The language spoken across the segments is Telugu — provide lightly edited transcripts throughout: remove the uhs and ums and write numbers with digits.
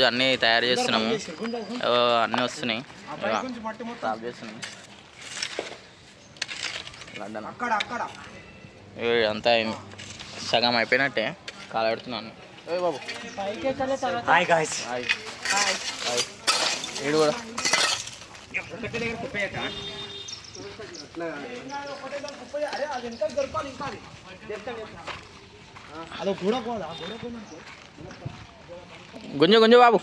అన్నీ తయారు చేస్తున్నాము. అన్నీ వస్తున్నాయి, స్టాప్ చేస్తున్నాయి. అంతా సగం అయిపోయినట్టే. కాలబెడుతున్నాను. బాబు వీడు కూడా గుంజు గుంజు బాబు,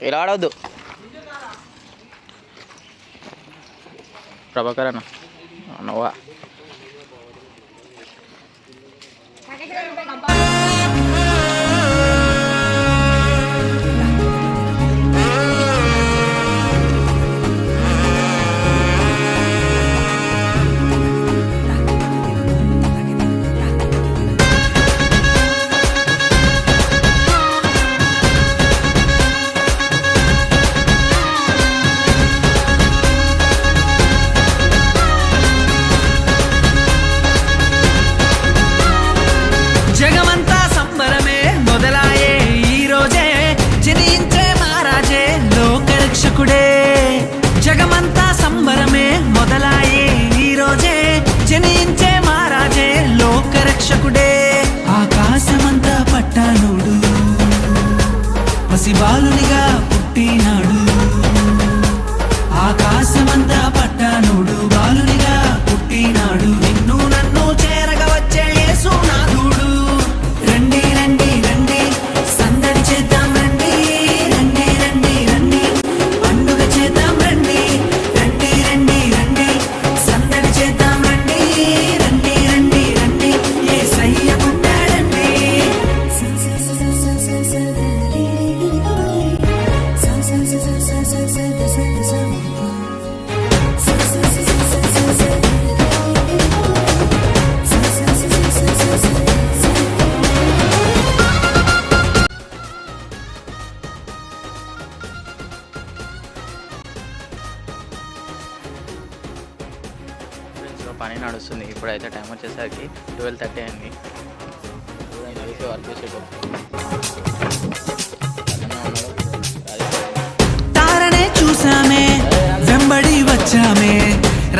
ఇలా ఆడవద్దు. ప్రభాకర్ అన్న నువ్వా? జగమంతా సంబరమే మొదలాయే ఈ రోజే, జనించే మహారాజే లోకరక్షకుడే. ఆకాశమంతా పట్టానుడు పసిబాలునిగా పుట్టినాడు. ఆకాశమంతా పట్టానుడు బాలునిగా పుట్టినాడు. నిన్ను నన్ను చేరగా వచ్చే యేసునాథుడు. రండి రండి రండి సందడి చేద్దాం రండి, రండి రండి రండి పండుగ చేద్దాం రండి, రండి రండి రండి సందడి చేద్దాం రండి, రండి రండి రండి యేసయ్య పుట్టాడండి. పని నడుస్తుంది. ఇప్పుడైతే టైం వచ్చేసరికి 12:30 అయింది. వర్క్ చేసేటప్పుడు తారనే చూసామే వెంబడి వచ్చామే,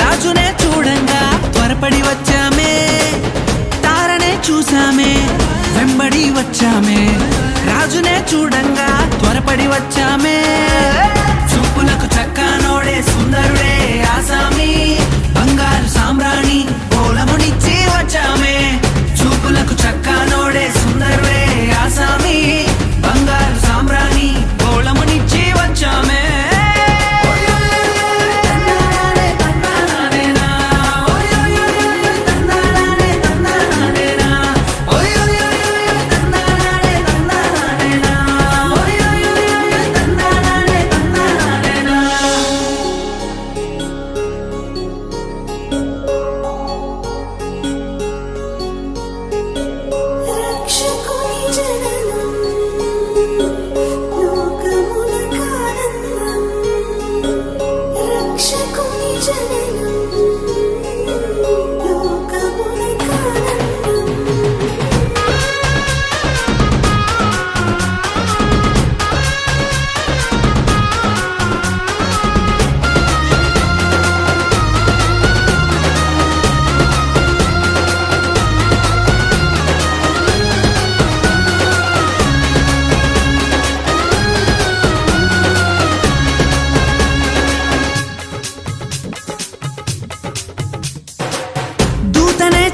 రాజునే చూడంగా త్వరపడి వచ్చామే. తారనే చూసామే వెంబడి వచ్చామే, రాజునే చూడంగా త్వరపడి వచ్చామే. చూపులకు చక్కనోడే సుందరుడే ఆసామి, బంగారు సామ్రాణి ఓలమునిచ్చి వచ్చామే. చూపులకు చక్కనోడే సుందరుడే ఆసామి, బంగారు సామ్రాణి ఓలమునిచ్చి వచ్చామే.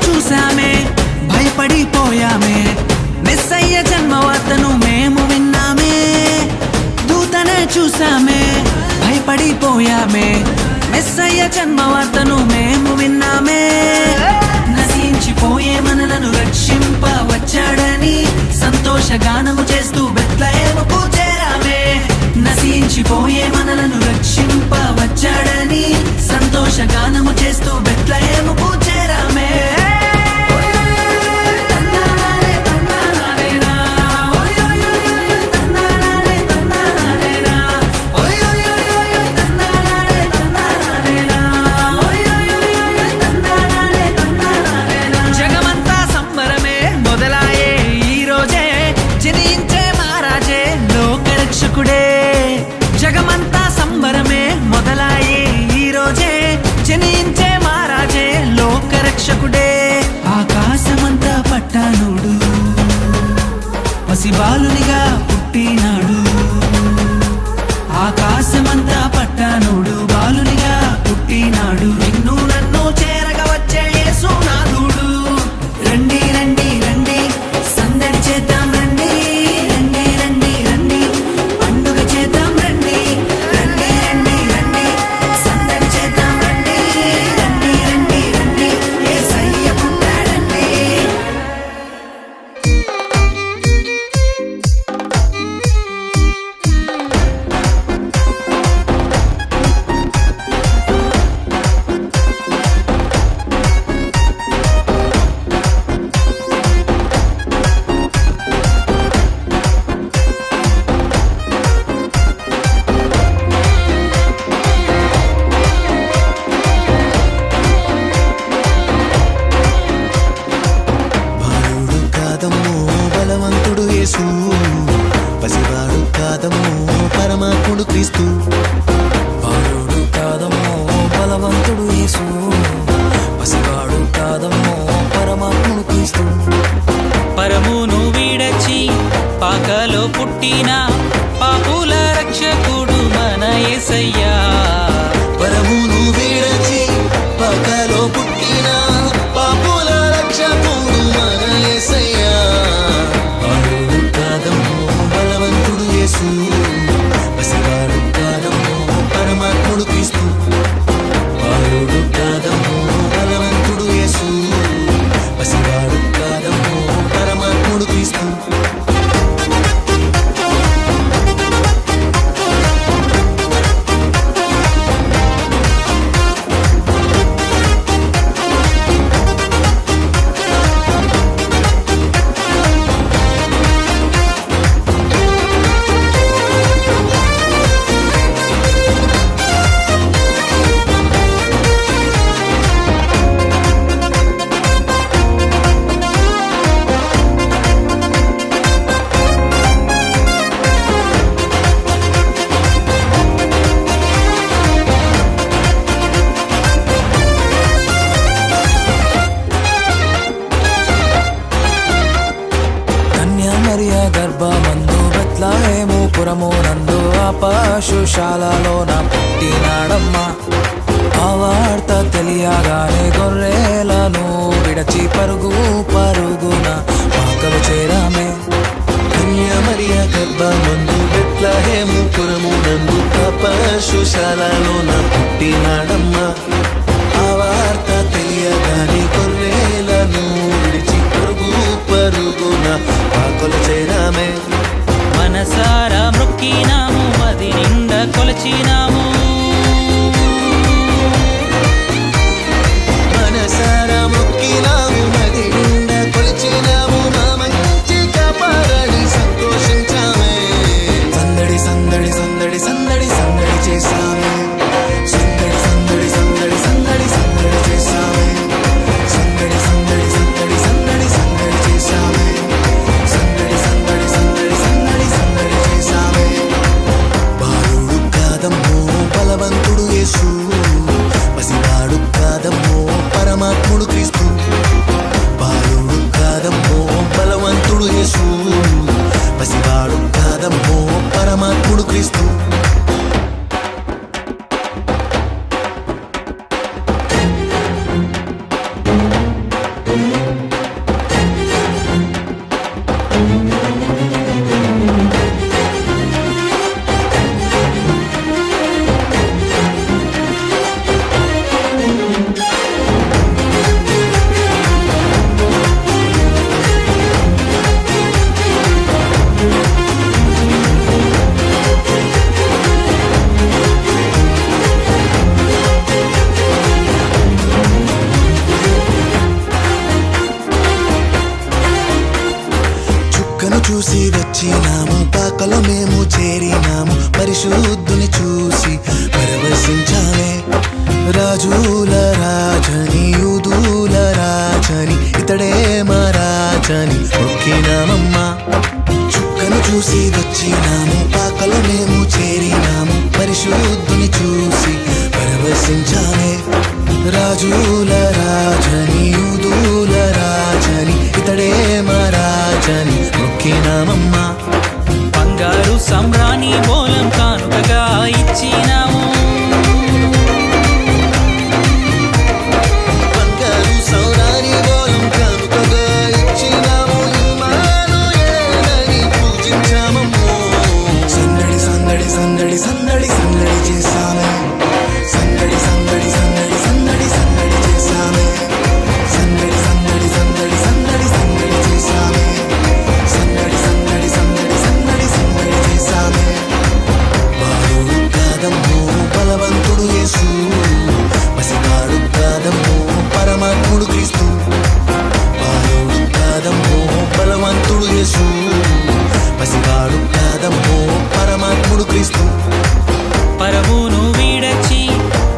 చూసామే భయపడిపోయామే, మెస్సయ్య జన్మవార్తను మేము విన్నామే. దూతనే చూసామే భయపడిపోయామే, మెస్సయ్య జన్మవార్తను మేము విన్నామే. నశించిపోయే మనలను రక్షింప వచ్చాడని సంతోషగానము చేస్తూ బెత్లెహేముకు చేరామే. నశించిపోయే మనలను రక్షింప వచ్చాడని సంతోషగానము చేస్తూ బెత్లెహేముకు చేరామే. జగమంతా సంబరమే మొదలాయే ఈ రోజే, జని రక్షకుడే ఆకాశమంతా పట్టానుడు పసిబాలునిగా పుట్టినాడు ఆకాశమంతా పట్టానుడు బాలునిగా పుట్టినాడు నిన్ను నన్ను చేరగా వచ్చే యేసునాథుడు రండి రండి రండి సందడి చేద్దాం రండి రండి రండి రండి పండుగ చేద్దాం రండి రండి రండి రండి సందడి చేద్దాం రండి రండి రండి రండి యేసయ్య పుట్టాడండి బాలుడు కాదమ్మో బలవంతుడు యేసు పసివాడు కాదమ్మో పరమాత్ముడు క్రీస్తు బాలుడు కాదమ్మో బలవంతుడు యేసు పసివాడు కాదమ్మో పరమాత్ముడు క్రీస్తు పరమును విడచి పాకలో పుట్టిన పాపుల రక్షకుడు మన యేసయ్యా పరమును విడచి పకలో పుట్టిన పాపుల రక్షకుడు మన యేసయ్యా బాలుడు కాదమ్మో బలవంతుడు యేసు పసివాడు కాదమ్మో పరమాత్ముడు క్రీస్తు బాలుడు కాదమ్మో బలవంతుడు యేసు పసివాడు కాదమ్మో పరమాత్ముడు క్రీస్తు కన్యామరియా గర్భమందు బెత్లెహేము పురము నందు ఆ పశుశాలలోన పుట్టినాడమ్మా ఆ వార్త తెలియగానే గొర్రెలను విడచి పరుగు పరుగున పాకలు చేరామే కన్యామరియా గర్భమందు బెత్లెహేము పురము నందు ఆ పశుశాలలోన పుట్టినాడమ్మా ఆ వార్త తెలియగానే గొర్రెలను విడిచి పరుగు పరుగున పాకలు చేరామే మనసారా మొక్కినాము అది నిండా కొలచినాము మనసారా మొక్కినాము మది నిండా కొలిచినాము మా మంచి కాపాడని సంతోషించామే సందడి సందడి సందడి సందడి సందడి చేసామే సందడి సందడి సందడి సందడి సందడి చేసామే సందడి సందడి సందడి సందడి సందడి చేసామే సందడి సందడి సందడి సందడి సందడి చేసామే బాలుడు కాదమ్మో బలవంతుడు యేసు పసివాడు కాదమ్మో పరమాత్ముడు క్రీస్తు బాలుడు కాదమ్మో బలవంతుడు యేసు పసివాడు కాదమ్మో పరమాత్ముడు క్రీస్తు చూసి వచ్చినాము పాకలో మేము చేరినాము పరిశుద్ధుని చూసి పరవశించామే రాజుల రాజని యూదుల రాజని ఇతడే మా రాజని మొక్కినామమ్మా చుక్కను చూసి వచ్చినాము పాకలో మేము చేరినాము పరిశుద్ధుని చూసి పరవశించామే. రాజుల రాజని యూదుల రాజని ఇతడే మా రాజని మొక్కినామమ్మా. బంగారు సమ్రాణి బోలం కానుకగా ఇచ్చినాము. బంగారు సౌరాని బోలం కానుకగా ఇచ్చినాము. ఇమ్మానుయేలని పూజించామమ్మో. సందడి సందడి సందడి సందడి సందడి చేశామే. సందడి సందడి సందడి సందడి సందడి చేశామే. సందడి సందడి సందడి సందడి సందడి చేశామే. సందడి సందడి సందడి సందడి సందడి చేశామే. బాలుడు కాదమ్మో బలవంతుడు యేసు, పసివాడు కాదమ్మో పరమాత్ముడు క్రీస్తు. బాలుడు కాదమ్మో బలవంతుడు యేసు, పసివాడు కాదమ్మో పరమాత్ముడు క్రీస్తు. పరమును వీడచి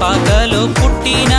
పాకలో పుట్టిన